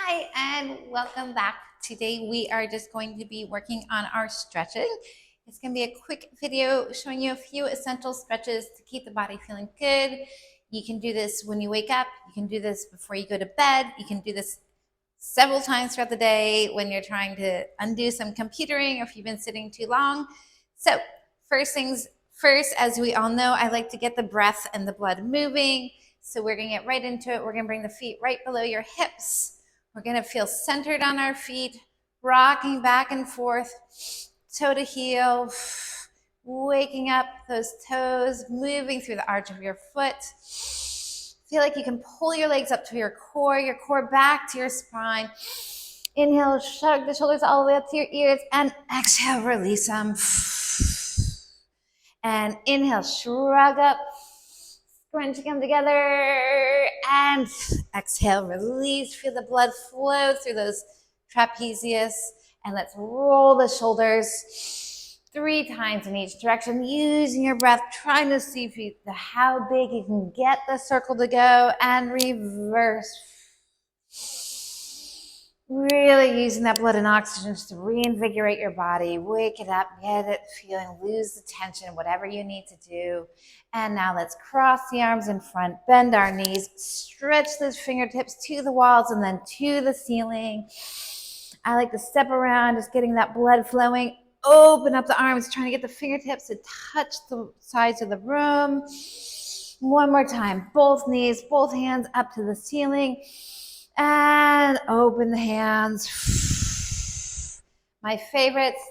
Hi, and welcome back. Today we are just going to be working on our stretching. It's going to be a quick video showing you a few essential stretches to keep the body feeling good. You can do this when you wake up. You can do this before you go to bed. You can do this several times throughout the day when you're trying to undo some computering or if you've been sitting too long. So first things first, as we all know, I like to get the breath and the blood moving. So we're going to get right into it. We're going to bring the feet right below your hips. We're going to feel centered on our feet, rocking back and forth, toe to heel, waking up those toes, moving through the arch of your foot. Feel like you can pull your legs up to your core back to your spine. Inhale, shrug the shoulders all the way up to your ears, and exhale, release them. And inhale, shrug up, scrunch them together, and exhale, release. Feel the blood flow through those trapezius, and let's roll the shoulders 3 times in each direction, using your breath, trying to see how big you can get the circle to go, and reverse. Really using that blood and oxygen just to reinvigorate your body, wake it up, get it feeling, lose the tension, whatever you need to do. And now let's cross the arms in front, bend our knees, stretch those fingertips to the walls and then to the ceiling. I like to step around, just getting that blood flowing. Open up the arms, trying to get the fingertips to touch the sides of the room. One more time, both knees, both hands up to the ceiling. And open the hands. My favorites,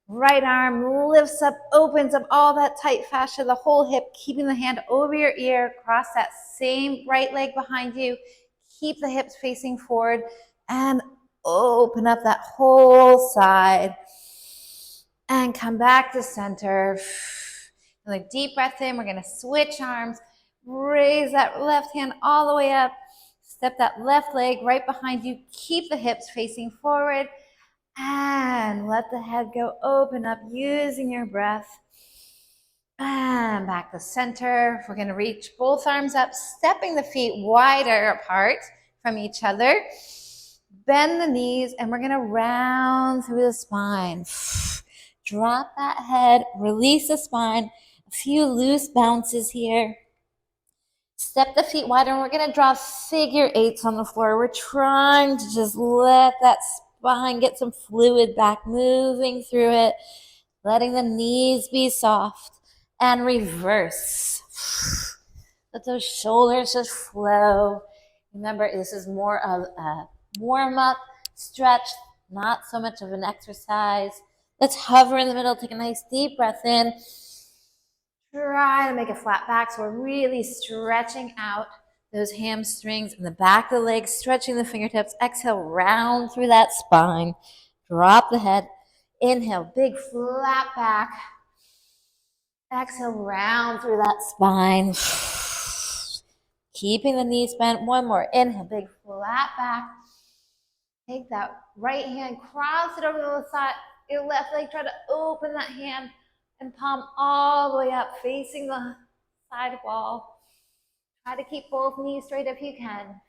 right arm lifts up, opens up all that tight fascia, the whole hip, keeping the hand over your ear, cross that same right leg behind you, keep the hips facing forward, and open up that whole side. And come back to center. Another deep breath in, we're gonna switch arms, raise that left hand all the way up, step that left leg right behind you. Keep the hips facing forward and let the head go. Open up using your breath. And back to center. We're going to reach both arms up, stepping the feet wider apart from each other. Bend the knees, and we're going to round through the spine. Drop that head, release the spine. A few loose bounces here. Step the feet wider, and we're going to draw figure eights on the floor. We're trying to just let that spine get some fluid back, moving through it, letting the knees be soft, and reverse. Let those shoulders just flow. Remember, this is more of a warm-up stretch, not so much of an exercise. Let's hover in the middle, take a nice deep breath in. Try to make a flat back, so we're really stretching out those hamstrings in the back of the legs, stretching the fingertips. Exhale, round through that spine. Drop the head. Inhale, big flat back. Exhale, round through that spine. Keeping the knees bent. One more. Inhale, big flat back. Take that right hand, cross it over to the side. Your left leg, try to open that hand and palm all the way up, facing the side wall. Try to keep both knees straight if you can.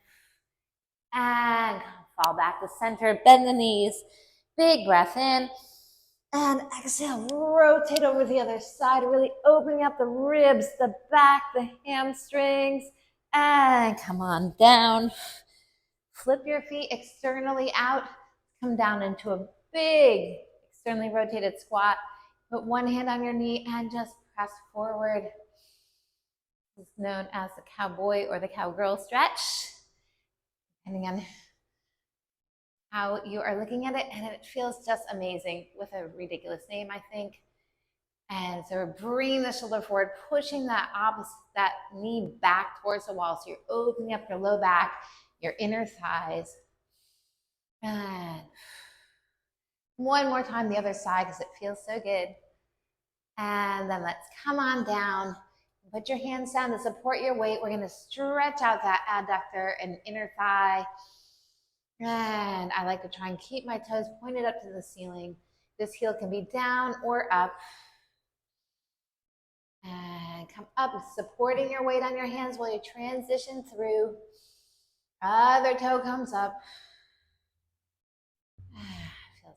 And fall back to center, bend the knees. Big breath in. And exhale, rotate over the other side, really opening up the ribs, the back, the hamstrings. And come on down. Flip your feet externally out. Come down into a big externally rotated squat. Put one hand on your knee and just press forward. This is known as the cowboy or the cowgirl stretch, depending on how you are looking at it. And it feels just amazing with a ridiculous name, I think. And so we're bringing the shoulder forward, pushing that knee back towards the wall. So you're opening up your low back, your inner thighs. And one more time, the other side, because it feels so good. And then let's come on down. Put your hands down to support your weight. We're going to stretch out that adductor and inner thigh. And I like to try and keep my toes pointed up to the ceiling. This heel can be down or up. And come up, supporting your weight on your hands while you transition through. Other toe comes up.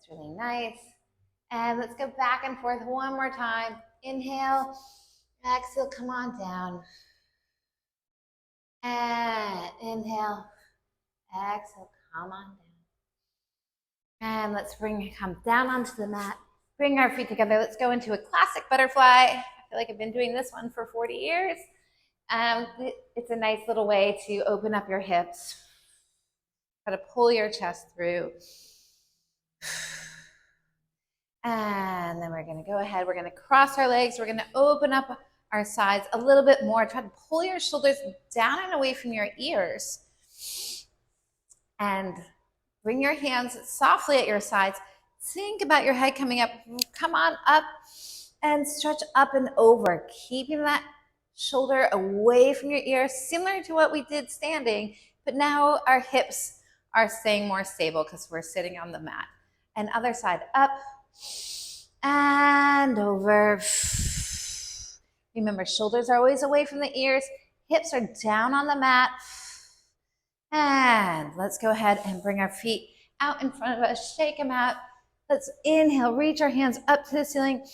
That's really nice. And let's go back and forth one more time. Inhale, exhale, come on down. And inhale, exhale, come on down. And let's come down onto the mat. Bring our feet together. Let's go into a classic butterfly. I feel like I've been doing this one for 40 years. It's a nice little way to open up your hips. Try to pull your chest through. And then we're going to go ahead. We're going to cross our legs. We're going to open up our sides a little bit more. Try to pull your shoulders down and away from your ears. And bring your hands softly at your sides. Think about your head coming up. Come on up and stretch up and over, keeping that shoulder away from your ears, similar to what we did standing, but now our hips are staying more stable because we're sitting on the mat. And other side, up and over. Remember, shoulders are always away from the ears, hips are down on the mat. And let's go ahead and bring our feet out in front of us, shake them out. Let's inhale, reach our hands up to the ceiling.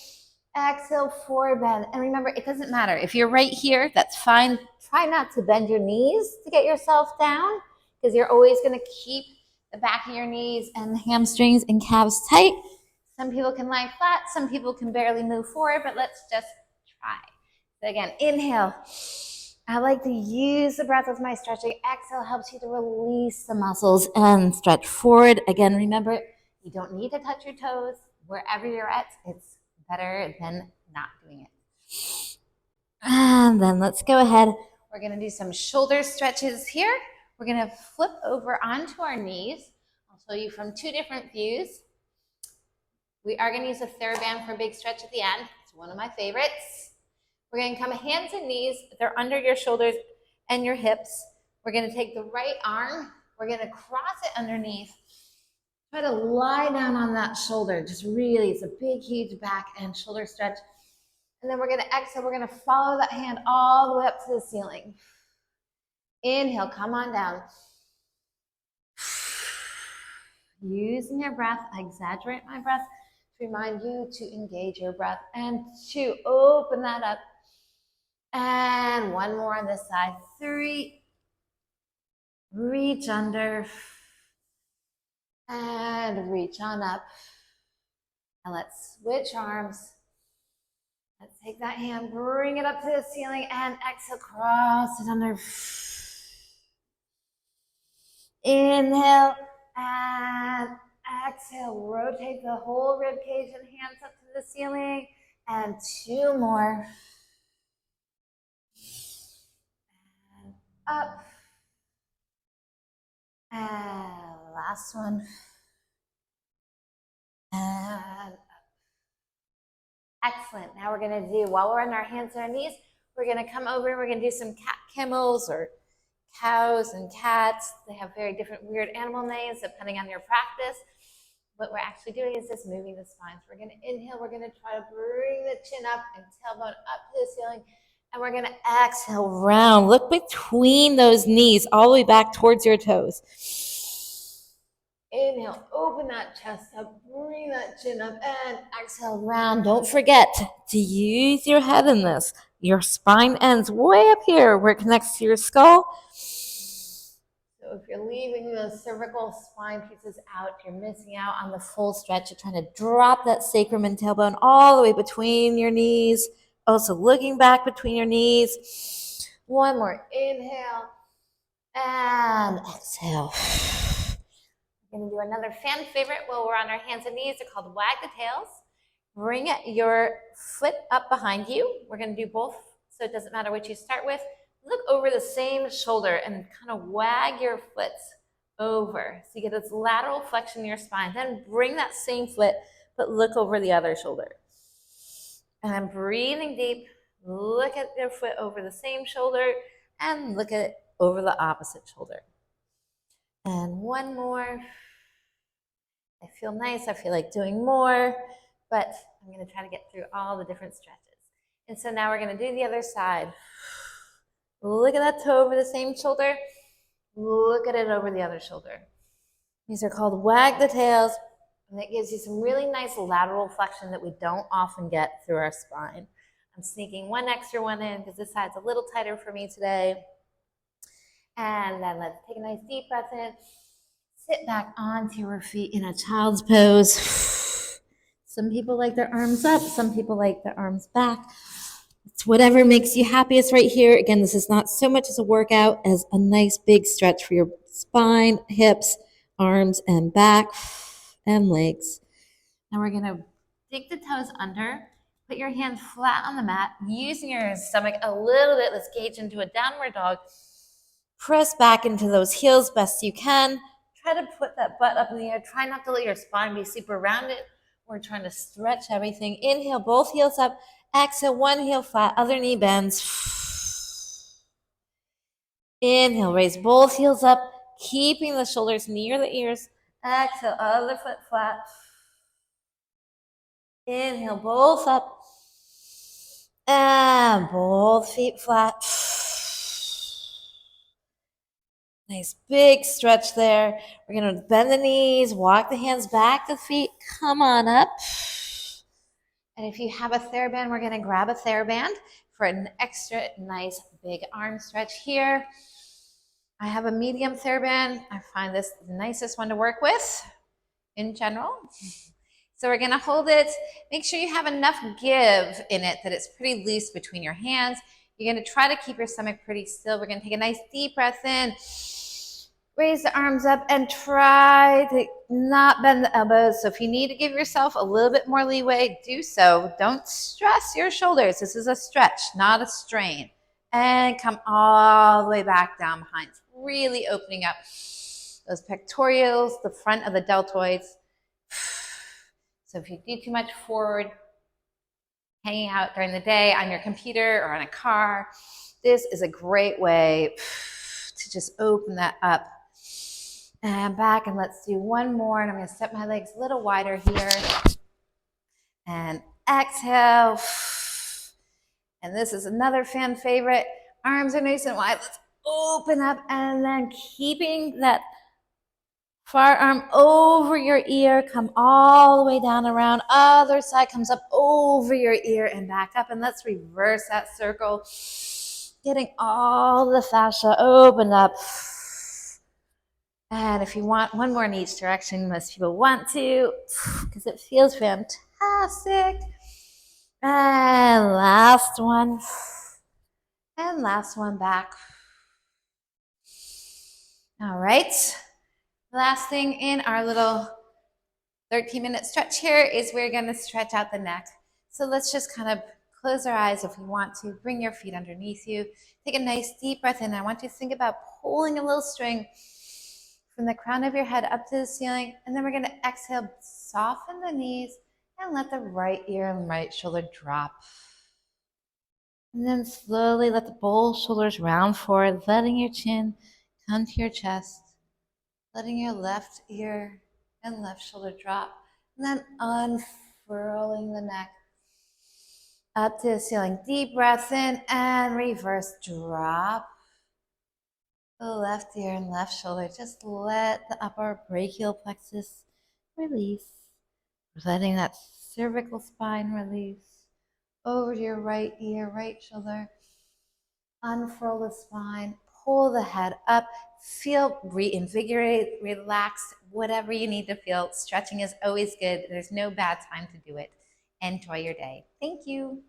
Exhale, forward bend. And remember, it doesn't matter. If you're right here, that's fine. Try not to bend your knees to get yourself down, because you're always going to keep the back of your knees and the hamstrings and calves tight. Some people can lie flat. Some people can barely move forward, but let's just try. So again, inhale. I like to use the breath as my stretching. Exhale helps you to release the muscles and stretch forward. Again, remember, you don't need to touch your toes. Wherever you're at, it's better than not doing it. And then let's go ahead. We're going to do some shoulder stretches here. We're going to flip over onto our knees. I'll show you from two different views. We are going to use a TheraBand for a big stretch at the end. It's one of my favorites. We're going to come hands and knees. They're under your shoulders and your hips. We're going to take the right arm. We're going to cross it underneath. Try to lie down on that shoulder. Just really, it's a big, huge back and shoulder stretch. And then we're going to exhale. We're going to follow that hand all the way up to the ceiling. Inhale, come on down. Using your breath, I exaggerate my breath to remind you to engage your breath and to open that up. And one more on this side. 3. Reach under. And reach on up. And let's switch arms. Let's take that hand, bring it up to the ceiling, and exhale, cross it under. Inhale, and exhale, rotate the whole rib cage and hands up to the ceiling. And 2 more. And up. And last one. And up. Excellent. Now we're going to do, while we're on our hands and our knees, we're going to come over and we're going to do some cat camels or cows and cats. They have very different weird animal names depending on your practice. What we're actually doing is just moving the spine. So we're going to inhale. We're going to try to bring the chin up and tailbone up to the ceiling. And we're going to exhale, round. Look between those knees all the way back towards your toes. Inhale, open that chest up, bring that chin up, and exhale, round. Don't forget to use your head in this. Your spine ends way up here where it connects to your skull. So if you're leaving the cervical spine pieces out, you're missing out on the full stretch. You're trying to drop that sacrum and tailbone all the way between your knees. Also looking back between your knees. One more. Inhale and exhale. We're going to do another fan favorite while we're on our hands and knees. They're called wag the tails. Bring your foot up behind you. We're going to do both, so it doesn't matter what you start with. Look over the same shoulder and kind of wag your foot over. So you get this lateral flexion in your spine. Then bring that same foot, but look over the other shoulder. And I'm breathing deep. Look at your foot over the same shoulder and look at it over the opposite shoulder. And one more. I feel nice. I feel like doing more, but I'm going to try to get through all the different stretches. And so now we're going to do the other side. Look at that toe over the same shoulder. Look at it over the other shoulder. These are called wag the tails. And it gives you some really nice lateral flexion that we don't often get through our spine. I'm sneaking one extra one in because this side's a little tighter for me today. And then let's take a nice deep breath in. Sit back onto your feet in a child's pose. Some people like their arms up, some people like their arms back. It's whatever makes you happiest right here. Again, this is not so much as a workout as a nice big stretch for your spine, hips, arms, and back, and legs. Now we're gonna dig the toes under, put your hands flat on the mat, using your stomach a little bit. Let's gauge into a downward dog. Press back into those heels best you can. Try to put that butt up in the air. Try not to let your spine be super rounded. We're trying to stretch everything. Inhale, both heels up. Exhale, one heel flat, other knee bends. Inhale, raise both heels up, keeping the shoulders near the ears. Exhale, other foot flat. Inhale, both up. And both feet flat. Nice big stretch there. We're going to bend the knees, walk the hands back to the feet. Come on up. And if you have a TheraBand, we're going to grab a TheraBand for an extra nice big arm stretch here. I have a medium TheraBand. I find this the nicest one to work with in general. So we're going to hold it. Make sure you have enough give in it that it's pretty loose between your hands. You're going to try to keep your stomach pretty still. We're going to take a nice deep breath in. Raise the arms up and try to not bend the elbows. So if you need to give yourself a little bit more leeway, do so. Don't stress your shoulders. This is a stretch, not a strain. And come all the way back down behind. Really opening up those pectorals, the front of the deltoids. So if you do too much forward, hanging out during the day on your computer or on a car, this is a great way to just open that up. And back, and let's do one more. And I'm going to step my legs a little wider here. And exhale. And this is another fan favorite. Arms are nice and wide. Let's open up, and then keeping that far arm over your ear. Come all the way down around. Other side comes up over your ear and back up. And let's reverse that circle. Getting all the fascia opened up. And if you want one more in each direction, most people want to, because it feels fantastic. And last one. And last one back. All right. Last thing in our little 13-minute stretch here is we're going to stretch out the neck. So let's just kind of close our eyes if we want to. Bring your feet underneath you. Take a nice deep breath in. I want you to think about pulling a little string from the crown of your head up to the ceiling. And then we're going to exhale, soften the knees, and let the right ear and right shoulder drop. And then slowly let both shoulders round forward, letting your chin come to your chest, letting your left ear and left shoulder drop. And then unfurling the neck up to the ceiling. Deep breath in and reverse drop. The left ear and left shoulder. Just let the upper brachial plexus release. Letting that cervical spine release. Over to your right ear, right shoulder. Unfurl the spine. Pull the head up. Feel reinvigorated, relaxed, whatever you need to feel. Stretching is always good. There's no bad time to do it. Enjoy your day. Thank you.